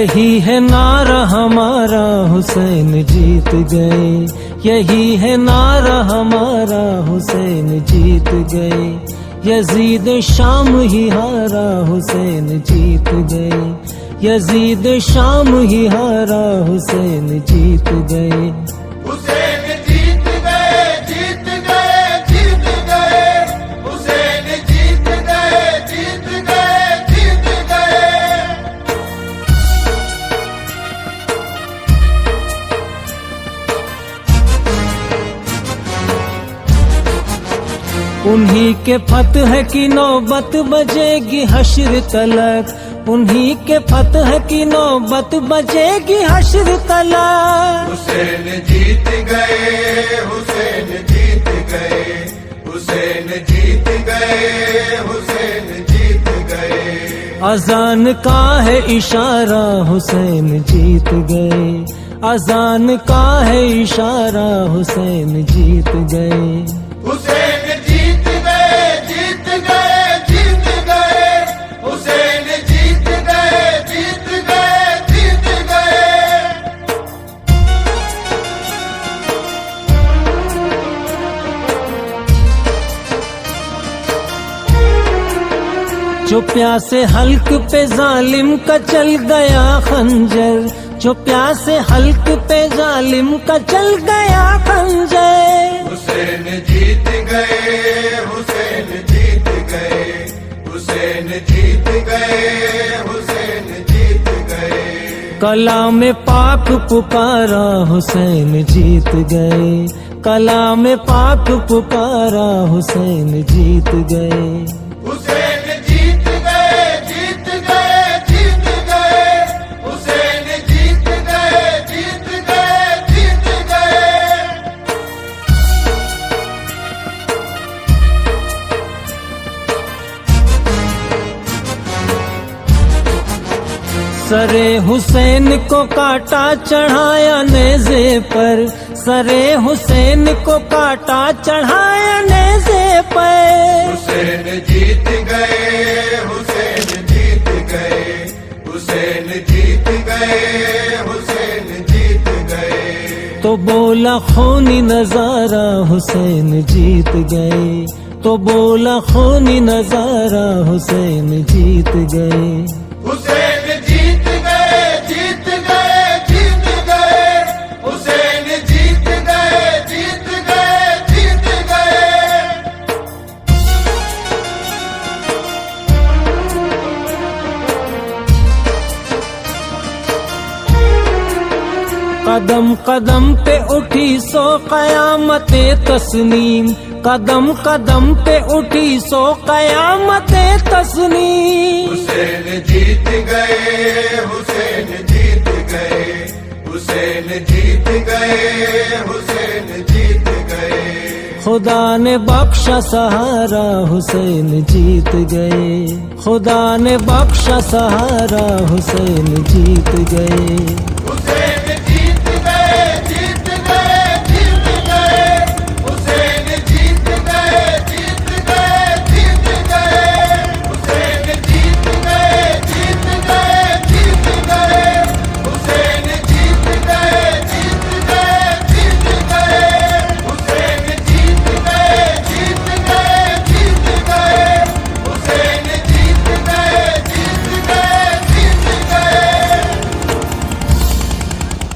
यही है नारा हमारा, हुसैन जीत गए। यही है नारा हमारा, हुसैन जीत गए। यजीद शाम ही हारा, हुसैन जीत गए। यजीद शाम ही हारा, हुसैन जीत गए। हुसैन जीत गए, जीत गए, जीत गए। हुसैन जीत गए, जीत गए, जीत गए। उन्हीं के फतह की नौबत बजेगी हश्र तलक। उन्हीं के फतह की नौबत बजेगी हश्र तलक। हुसैन जीत गए, हुसैन जीत गए। हुसैन जीत गए, हुसैन जीत गए। अजान का है इशारा, हुसैन जीत गए। अजान का है इशारा, हुसैन जीत गए। हुसैन जीत गए, जीत गए, जीत गए। हुसैन जीत गए, जीत गए, जीत गए। जो प्यासे हल्क पे जालिम का चल गया खंजर। जो प्यासे हल्क पे जालिम का चल गया खंजर। हुसैन जीत गए, हुसैन जीत गए। हुसैन जीत गए, हुसैन जीत गए। कलाम पाक पुकारा, हुसैन जीत गए। कलाम पाक पुकारा, हुसैन जीत गए। हुसैन जीत गए, जीत गए, जीत गए। हुसैन जीत गए, जीत गए, जीत गए। सरे हुसैन को काटा चढ़ाया नेज़े पर। सरे हुसैन को काटा चढ़ाया नेज़े पर। हुसैन जीत गए, हुसैन जीत गए। हुसैन जीत गए, हुसैन जीत गए। तो बोला खूनी नजारा, हुसैन जीत गए। तो बोला खूनी नजारा, हुसैन जीत गए। हुसैन जीत गए, जीत गए, जीत गए। हुसैन जीत गए, जीत गए, जीत गए। कदम कदम पे उठी सो कयामते तस्नीम। कदम कदम पे उठी सो कयामते तस्नीम। हुसैन जीत गए, हुसैन जीत गए। हुसैन जीत गए, हुसैन जीत गए। खुदा ने बख्शा सहारा, हुसैन जीत गए। खुदा ने बख्शा सहारा, हुसैन जीत गए।